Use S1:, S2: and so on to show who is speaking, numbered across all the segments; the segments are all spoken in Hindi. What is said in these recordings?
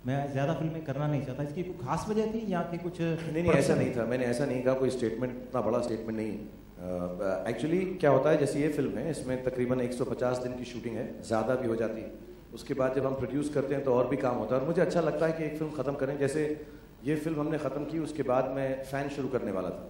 S1: मैं ज़्यादा फिल्में करना नहीं चाहता, इसकी कोई खास वजह थी या कि कुछ?
S2: नहीं ऐसा नहीं था, मैंने ऐसा नहीं कहा, कोई स्टेटमेंट, इतना बड़ा स्टेटमेंट नहीं है। एक्चुअली क्या होता है, जैसे ये फिल्म है, इसमें तकरीबन 150 दिन की शूटिंग है, ज़्यादा भी हो जाती है। उसके बाद जब हम प्रोड्यूस करते हैं तो और भी काम होता है, और मुझे अच्छा लगता है कि एक फिल्म ख़त्म करें। जैसे ये फिल्म हमने ख़त्म की, उसके बाद मैं फ़ैन शुरू करने वाला था,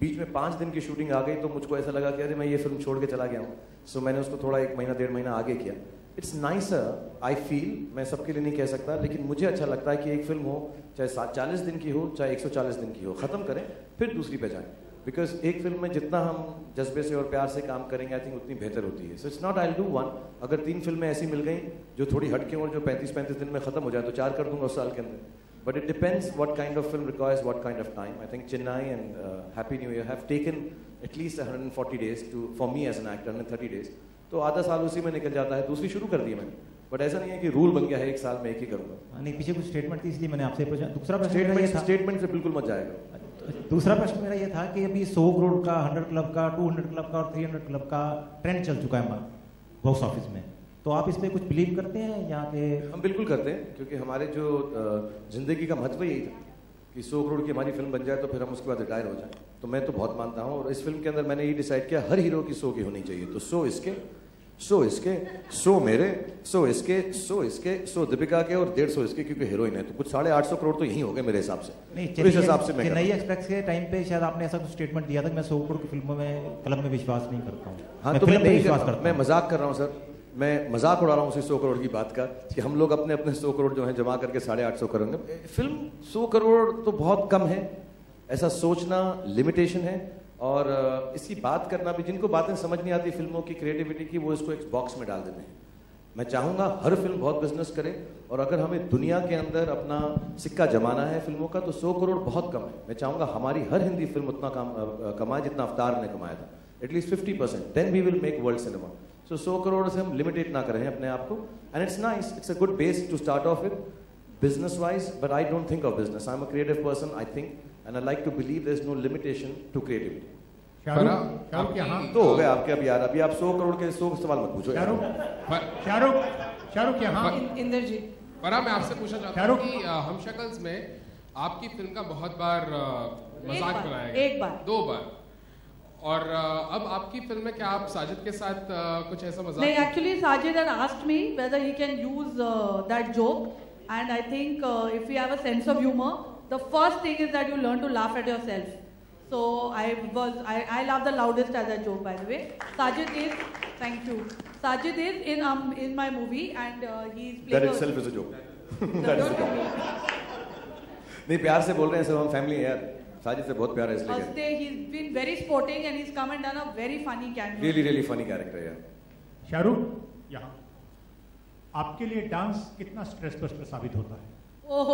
S2: बीच में 5 दिन की शूटिंग आ गई, तो मुझको ऐसा लगा कि अरे मैं ये फिल्म छोड़ के चला गया हूँ। सो मैंने उसको थोड़ा 1 महीना 1.5 महीना आगे किया। इट्स नाइसर, आई फील, मैं सबके लिए नहीं कह सकता, लेकिन मुझे अच्छा लगता है कि एक फिल्म हो, चाहे 40 दिन की हो, चाहे 140 दिन की हो, ख़त्म करें फिर दूसरी पे जाएं। बिकॉज एक फिल्म में जितना हम जज्बे से और प्यार से काम करेंगे, आई थिंक उतनी बेहतर होती है। So it's not I will do one. अगर 3 फिल्में ऐसी मिल गई जो थोड़ी हटके और जो 35 दिन में ख़त्म हो जाए, तो 4 कर दूंगा उस साल के अंदर। But it depends what kind of film requires what kind of time. I think Chennai and Happy New Year have taken at least 140 days for me as an actor, 130 days. तो आधा साल उसी में निकल जाता है, दूसरी शुरू कर दी मैंने। बट ऐसा नहीं है कि रूल बन गया है 1 साल में एक ही करूँगा।
S1: नहीं, पीछे कुछ स्टेटमेंट थी इसलिए मैंने आपसे पूछा। दूसरा प्रश्न
S2: स्टेटमेंट से बिल्कुल मत जाएगा।
S1: दूसरा प्रश्न मेरा ये था कि अभी 100 करोड़ का, 100 क्लब का, 200 क्लब का और 300 क्लब का ट्रेंड चल चुका है बॉक्स ऑफिस में, तो आप इसमें कुछ बिलीव करते हैं या कि?
S2: हम बिल्कुल करते हैं, क्योंकि हमारे जो ज़िंदगी का महत्व यही था कि 100 करोड़ की हमारी फिल्म बन जाए तो फिर हम उसके बाद रिटायर हो जाएं। तो मैं तो बहुत मानता हूँ, और इस फिल्म के अंदर मैंने ये डिसाइड किया हर हीरो की 100 की होनी चाहिए। तो 100 इसके, 100 इसके, 100 मेरे, 100 इसके, 100 इसके, 100 दीपिका के और 150 इसके, क्योंकि हीरोइन है। तो कुछ 850 करोड़ तो यही हो गए मेरे हिसाब से।
S1: नहीं, इस हिसाब से मैं चेन्नई एक्सप्रेस के टाइम पे शायद आपने ऐसा कुछ स्टेटमेंट दिया था कि मैं 100 करोड़ की फिल्मों में, क्लब में विश्वास नहीं करता हूँ।
S2: हाँ, तो मैं मजाक कर रहा हूँ सर, मैं मजाक उड़ा रहा हूँ उसी 100 करोड़ की बात का, कि हम लोग अपने 100 करोड़ जो है जमा करके 850 करेंगे। फिल्म 100 करोड़ तो बहुत कम है, ऐसा सोचना लिमिटेशन है। और इसकी बात करना भी, जिनको बातें समझ नहीं आती फिल्मों की, क्रिएटिविटी की, वो इसको एक बॉक्स में डाल देते हैं। मैं चाहूँगा हर फिल्म बहुत बिजनेस करे, और अगर हमें दुनिया के अंदर अपना सिक्का जमाना है फिल्मों का, तो 100 करोड़ बहुत कम है। मैं चाहूँगा हमारी हर हिंदी फिल्म उतना कमाए जितना अवतार ने कमाया था, at least 50%, then we will make world cinema. So 100 crore से हम लिमिटेड ना करें अपने आप को। And it's nice, it's a good base to start off with business wise, but I don't think of business. I am a creative person, I think, and I like to believe there is no limitation to creativity.
S3: Shahrukh यहाँ
S2: तो हो गए आपके, अब यार अभी आप 100 करोड़ के 100 सवाल मत पूछो।
S3: शाहरुख यहाँ
S4: इंदर जी,
S5: पर मैं आपसे पूछना चाहता हूँ कि हम शक्ल्स में आपकी फिल्म का बहुत बार मजाक बनाया गया,
S4: 1 बार
S5: 2 बार, और अब आपकी फिल्म में क्या आप साजिद के साथ कुछ ऐसा मजाक?
S4: नहीं, actually Sajid had asked me whether he can use that joke, and I think if you have a sense of humor, the first thing is that you learn to laugh at yourself. So I laugh the loudest at that joke, by the way. Sajid is, thank you. Sajid is in my movie, and he's playing.
S2: That itself is a joke. That is a joke. नहीं, प्यार से बोल रहे हैं सब, हम फैमिली है यार। साजिद से बहुत प्यार है इसलिए।
S4: He's been very sporting and he's come and done a very funny cameo.
S2: Really funny character यार।
S3: शाहरुख यहाँ, आपके लिए डांस कितना स्ट्रेस बस्टर साबित होता है?
S4: ओह,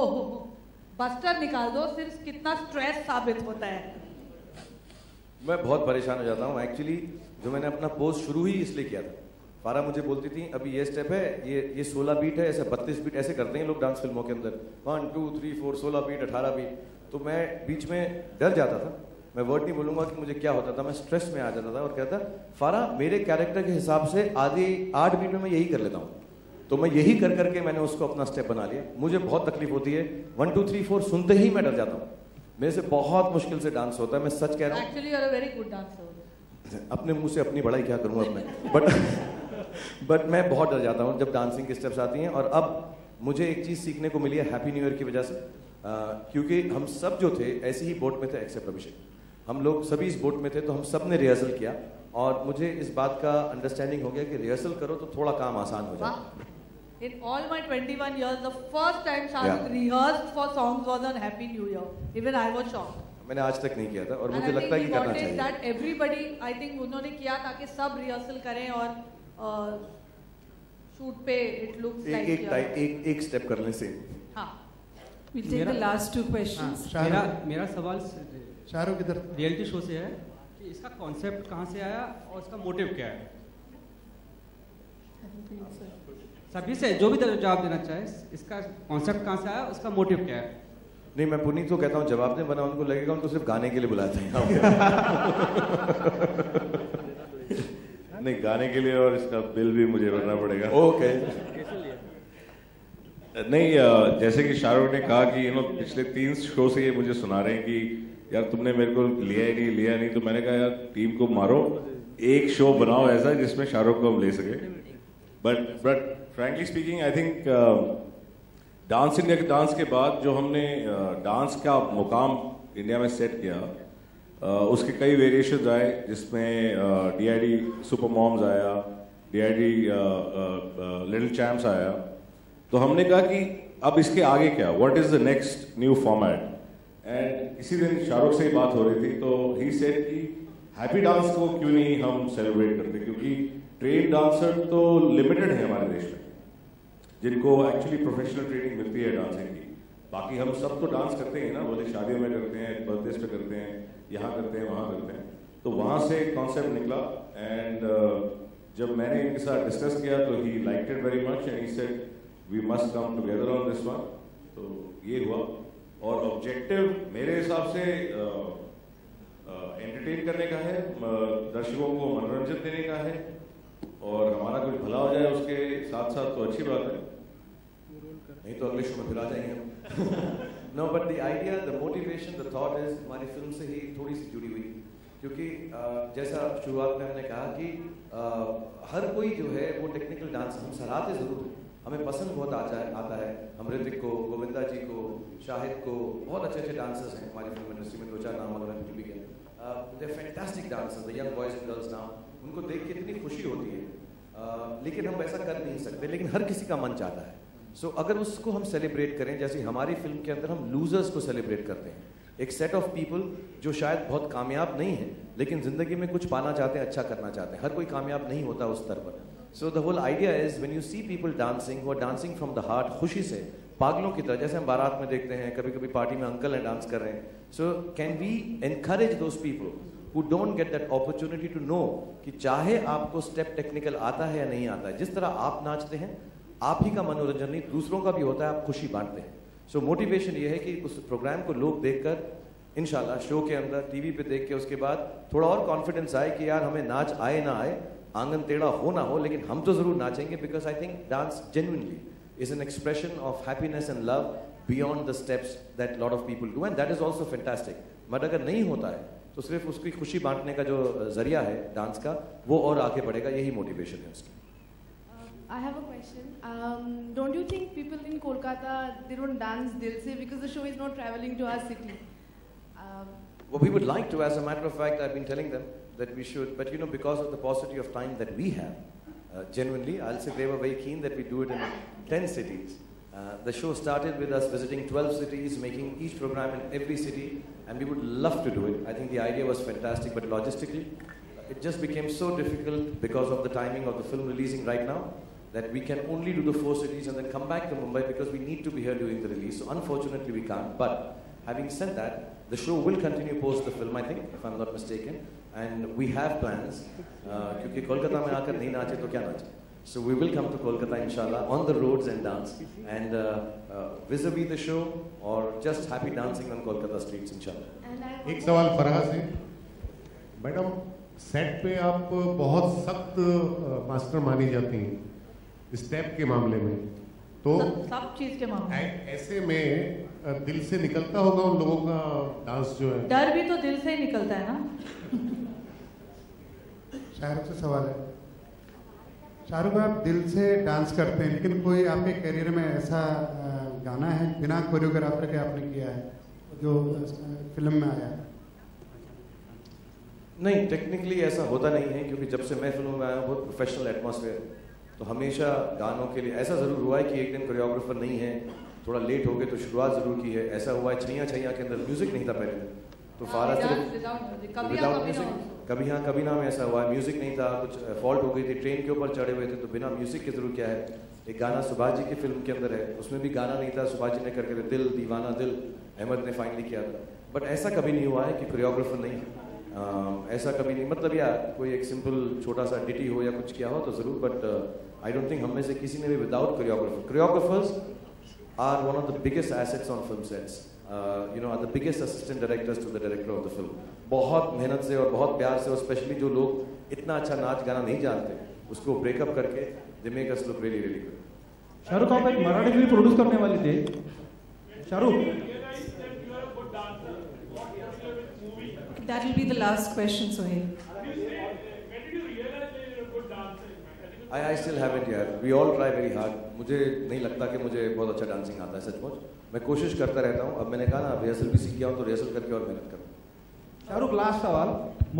S4: बस्टर निकाल दो, सिर्फ कितना स्ट्रेस साबित होता है।
S2: मैं बहुत परेशान हो जाता हूँ एक्चुअली। जो मैंने अपना पोज शुरू ही इसलिए किया था, फारा मुझे बोलती थी अभी ये स्टेप है, ये 16 बीट है, ऐसे 32 बीट ऐसे करते हैं लोग डांस फिल्मों के अंदर, 1 2 3 4 16 बीट 18 बीट। तो मैं बीच में डर जाता था, मैं वर्ड नहीं बोलूंगा कि मुझे क्या होता था, मैं स्ट्रेस में आ जाता था और कहता फारा मेरे कैरेक्टर के हिसाब से आधी 8 बीट में मैं यही कर लेता हूँ। तो मैं यही कर करके मैंने उसको अपना स्टेप बना लिया। मुझे बहुत तकलीफ होती है, 1 2 3 4 सुनते ही मैं डर जाता हूँ। मेरे से बहुत मुश्किल से डांस होता है, मैं सच कह रहा हूँ।
S4: Actually you are a very good dancer.
S2: अपने मुंह से अपनी बड़ाई क्या करूँगा अब मैं, बट मैं बहुत डर जाता हूँ जब डांसिंग की स्टेप्स आती हैं। और अब मुझे एक चीज़ सीखने को मिली है हैप्पी न्यू ईयर की वजह से, क्योंकि हम सब जो थे ऐसे ही बोट में थे, एक्सेप्ट अभिषेक, हम लोग सभी इस बोट में थे, तो हम सब ने रिहर्सल किया और मुझे इस बात का अंडरस्टैंडिंग हो गया कि रिहर्सल करो तो थोड़ा काम आसान हो जाए।
S4: In all my 21 years, the first time Shahrukh rehearsed for songs was on Happy New Year. Even I was shocked.
S2: मैंने आज तक नहीं किया था और मुझे लगता है कि करना चाहिए।
S4: That everybody, I think उन्होंने किया ताकि सब रिहर्सल करें और शूट पे it looks like
S2: एक स्टेप करने से।
S4: हाँ।
S6: We'll take the last 2 questions.
S7: मेरा सवाल
S3: शाहरुख इधर
S7: रियलिटी शो से है कि इसका कॉन्सेप्ट कहाँ से आया और इसका मोटिव क्या है? सभी से जो भी जवाब देना चाहे, इसका कॉन्सेप्ट कहाँ से आया, उसका मोटिव क्या है?
S2: नहीं, मैं पुनीत को कहता हूँ जवाब दें, वरना उनको लगेगा उनको सिर्फ गाने के लिए बुलाते हैं। नहीं, गाने के लिए और इसका बिल भी मुझे भरना पड़ेगा। ओके।
S8: नहीं, जैसे कि शाहरुख ने कहा कि पिछले 3 शो से ये मुझे सुना रहे हैं कि यार तुमने मेरे को लिया नहीं, तो मैंने कहा यार टीम को मारो, एक शो बनाओ ऐसा जिसमें शाहरुख को हम ले सके। But frankly speaking I think dance India के डांस के बाद जो हमने डांस का मुकाम इंडिया में सेट किया, उसके कई वेरिएशंस आए, जिसमें DID सुपर मॉम्स आया, DID लिटिल चैम्प्स आया। तो हमने कहा कि अब इसके आगे क्या, what is the next new format. And इसी दिन शाहरुख से ही बात हो रही थी, तो ही सेड कि हैप्पी डांस को क्यों नहीं हम सेलिब्रेट करते, क्योंकि ट्रेन डांसर तो लिमिटेड है हमारे देश में, जिनको एक्चुअली प्रोफेशनल ट्रेनिंग मिलती है डांसिंग की। बाकी हम सब तो डांस करते हैं ना, बोले शादियों में करते हैं, बर्थडेज पे करते हैं, यहाँ करते हैं, वहाँ करते हैं। तो वहाँ से कॉन्सेप्ट निकला। एंड जब मैंने इनके साथ डिस्कस किया तो he liked it very much and he said we must come together on this one. तो ये हुआ। और ऑब्जेक्टिव मेरे हिसाब से एंटरटेन करने का है, दर्शकों को मनोरंजन देने का है, और हमारा कुछ भला हो जाए उसके साथ साथ तो अच्छी बात है।
S2: नहीं तो अगले शो में फिर आ जाएंगे हम। No, but the idea, the motivation, the thought is हमारी फिल्म से ही थोड़ी सी जुड़ी हुई, क्योंकि जैसा शुरुआत में हमने कहा कि हर कोई जो है वो टेक्निकल डांस हम सराहते जरूर हैं, हमें पसंद बहुत आता है। हम ऋतिक को, गोविंदा जी को, शाहिद को, बहुत अच्छे अच्छे डांसर्स हैं हमारी फिल्म इंडस्ट्री में, 2-4 नाम अगर हम भी हैं, they fantastic dancers, the young boys and girls now, उनको देख के इतनी खुशी होती है। लेकिन हम ऐसा कर नहीं सकते, लेकिन हर किसी का मन चाहता है। सो अगर उसको हम सेलिब्रेट करें, जैसे हमारी फिल्म के अंदर हम लूजर्स को सेलिब्रेट करते हैं, एक सेट ऑफ पीपल जो शायद बहुत कामयाब नहीं है लेकिन जिंदगी में कुछ पाना चाहते हैं, अच्छा करना चाहते हैं। हर कोई कामयाब नहीं होता उस स्तर पर। So the whole idea is when you see people dancing, वो डांसिंग फ्रॉम द हार्ट, खुशी से, पागलों की तरह, जैसे हम बारात में देखते हैं, कभी कभी पार्टी में अंकल हैं डांस कर रहे हैं। So can we encourage those people who don't get that opportunity to know कि चाहे आपको स्टेप टेक्निकल आता है या नहीं आता है, जिस तरह आप नाचते हैं, आप ही का मनोरंजन नहीं दूसरों का भी होता है, आप खुशी बांटते हैं। सो मोटिवेशन ये है कि उस प्रोग्राम को लोग देखकर इंशाल्लाह शो के अंदर, टीवी पे देख के उसके बाद थोड़ा और कॉन्फिडेंस आए कि यार हमें नाच आए ना आए, आंगन टेढ़ा हो ना हो, लेकिन हम तो जरूर नाचेंगे, because I think dance genuinely is an expression of happiness and love beyond the steps that lot of people do, and that is also fantastic. मगर अगर नहीं होता है तो सिर्फ उसकी खुशी बांटने का जो जरिया है डांस का, वो और आगे बढ़ेगा, यही मोटिवेशन है उसकी।
S9: I have a question. Don't you think people in Kolkata, they don't dance Dil Se because the show is not traveling to our city?
S2: Well, we would like to, as a matter of fact, I've been telling them that we should, but you know, because of the paucity of time that we have, genuinely, I'll say they were very keen that we do it in 10 cities. The show started with us visiting 12 cities, making each program in every city, and we would love to do it. I think the idea was fantastic, but logistically, it just became so difficult because of the timing of the film releasing right now, that we can only do the 4 cities and then come back to Mumbai because we need to be here during the release. So unfortunately we can't. But having said that, the show will continue post the film, I think, if I'm not mistaken, and we have plans. क्योंकि कोलकाता में आकर नहीं नाचे तो क्या नाचे? So we will come to Kolkata inshallah on the roads and dance, and vis-a-vis the show or just happy dancing on Kolkata streets inshallah.
S10: एक सवाल फरहा से, मैडम सेट पे आप बहुत सख्त मास्टर मानी जाती हैं स्टेप के मामले में, तो
S4: सब चीज के मामले
S10: ऐसे में दिल से निकलता होगा उन लोगों का डांस जो है?
S4: डर भी तो दिल से ही निकलता है ना।
S11: शाहरुख से सवाल है। शाहरुख, आप दिल से डांस करते हैं, लेकिन कोई आपके करियर में ऐसा गाना है बिना कोरियोग्राफर के आपने किया है जो फिल्म में आया है?
S2: नहीं, टेक्निकली ऐसा होता नहीं है, क्योंकि जब से मैं फिल्म में आया हूँ बहुत प्रोफेशनल एटमॉस्फेयर, तो हमेशा गानों के लिए ऐसा ज़रूर हुआ है कि एक दिन कोरियोग्राफर नहीं है, थोड़ा लेट हो गए तो शुरुआत ज़रूर की है। ऐसा हुआ है छैया छैया के अंदर म्यूजिक नहीं था पहले, तो फारा सिर्फ विदाउट म्यूजिक, कभी हाँ कभी ना में ऐसा हुआ है, म्यूजिक नहीं था, कुछ फॉल्ट हो गई थी, ट्रेन के ऊपर चढ़े हुए थे, तो बिना म्यूजिक के जरूर क्या है। एक गाना सुभाष जी की फिल्म के अंदर है, उसमें भी गाना नहीं था, सुभाष जी ने करके थे दिल दीवाना दिल, अहमद ने फाइनली किया था। बट ऐसा कभी नहीं हुआ है कि कोरियोग्राफर नहीं, ऐसा कभी नहीं, मतलब या कोई एक सिंपल छोटा सा डिटी हो या कुछ किया हो तो जरूर, बट आई डोंट थिंक हम में से किसी ने भी without choreographer. Choreographers are one of the biggest assets on film sets, you know, are the biggest assistant directors to the director of the film. बहुत मेहनत से और बहुत प्यार से, और स्पेशली जो लोग इतना अच्छा नाच गाना नहीं जानते, उसको ब्रेकअप करके they make us look really really good.
S12: Shahrukh आप एक मराठी फिल्म प्रोड्यूस करने वाले थे Shahrukh
S6: That will be the last question, Sohail.
S2: I still haven't यार. We all try very hard. मुझे नहीं लगता कि मुझे बहुत अच्छा डांसिंग आता है सचमुच. मैं कोशिश करता रहता हूँ. अब मैंने कहा ना रिहर्सल भी सीख गया हूँ तो रिहर्सल करके और मेहनत करूँ.
S12: शाहरुख लास्ट सवाल.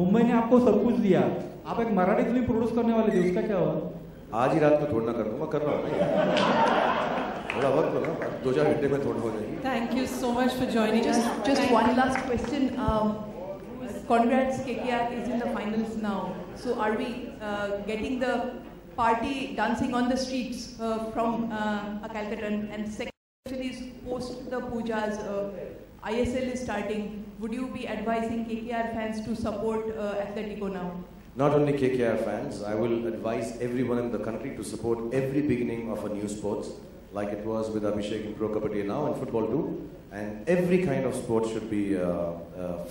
S12: मुंबई ने आपको सब कुछ दिया. आप एक मराठी फिल्म प्रोड्यूस करने वाले थे उसका क्या हुआ?
S2: आज ही रात को थोड़ा कर दूंगा कर रहा हूँ. थोड़ा वक्त हो ना 2-4 घंटे में थोड़ा हो जाएगी.
S6: Thank you so much for joining us.
S13: Just one last question. Congrats, KKR is in the finals now. So are we getting the party dancing on the streets from Calcutta? And secondly, is post the pujas, ISL is starting. Would you be advising KKR fans to support Atletico now?
S2: Not only KKR fans, I will advise everyone in the country to support every beginning of a new sports, like it was with Abhishek in Pro Kabaddi now and football too. And every kind of sport should be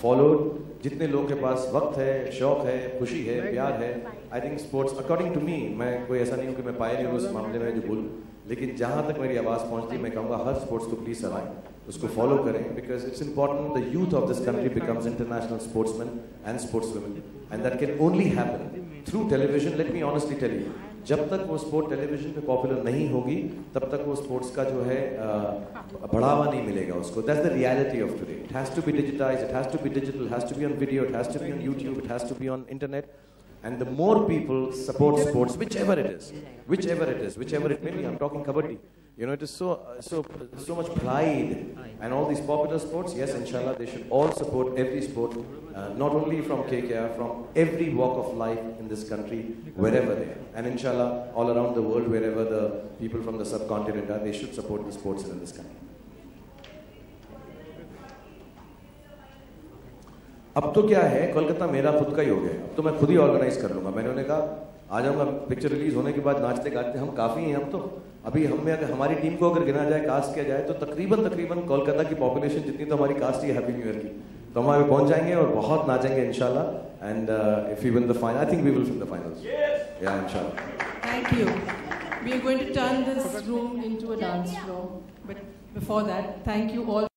S2: followed. जितने लोगों के पास वक्त है, शौक है, खुशी है, प्यार है, I think sports, according to me, मैं कोई ऐसा नहीं हूँ कि मैं पायनियर हूँ उस मामले में जो बोलूँ, लेकिन जहाँ तक मेरी आवाज़ पहुँचती मैं कहूँगा हर स्पोर्ट्स को प्लीज सराहें, उसको फॉलो करें, because it's important the youth of this country becomes international sportsmen and sportswomen, and that can only happen through television. Let me honestly tell you, जब तक वो स्पोर्ट टेलीविजन पे पॉपुलर नहीं होगी तब तक वो स्पोर्ट्स का जो है बढ़ावा नहीं मिलेगा उसको. That's the reality of today. It has to be digitized, it has to be digital, it has to be on video, it has to be on YouTube, it has to be on internet. And the more people support sports, whichever it is, whichever it may be, I'm talking kabaddi. You know, it is so much pride, and all these popular sports. Yes, inshallah, they should all support every sport, not only from KKR, from every walk of life in this country, wherever they are, and inshallah, all around the world, wherever the people from the subcontinent are, they should support the sports in this country. अब तो क्या है, कोलकाता मेरा खुद का ही हो गया. अब तो मैं खुद ही ऑर्गेनाइज कर लूंगा. मैंने उन्हें कहा आ जाऊंगा. पिक्चर रिलीज होने के बाद नाचते गाते हम काफी हैं. अब तो अभी हम में अगर हमारी टीम को अगर गिना जाए, कास्ट किया जाए, तो तकरीबन कोलकाता की पॉपुलेशन जितनी तो हमारी कास्ट ही हैप्पी न्यू ईयर की. तो हम पहुंच जाएंगे और बहुत नाचेंगे इंशाल्लाह. And if we win the final, I think we will win the finals. या इंशाल्लाह.
S6: Thank you. We are going to turn this room into a dance floor, but before that, thank you all.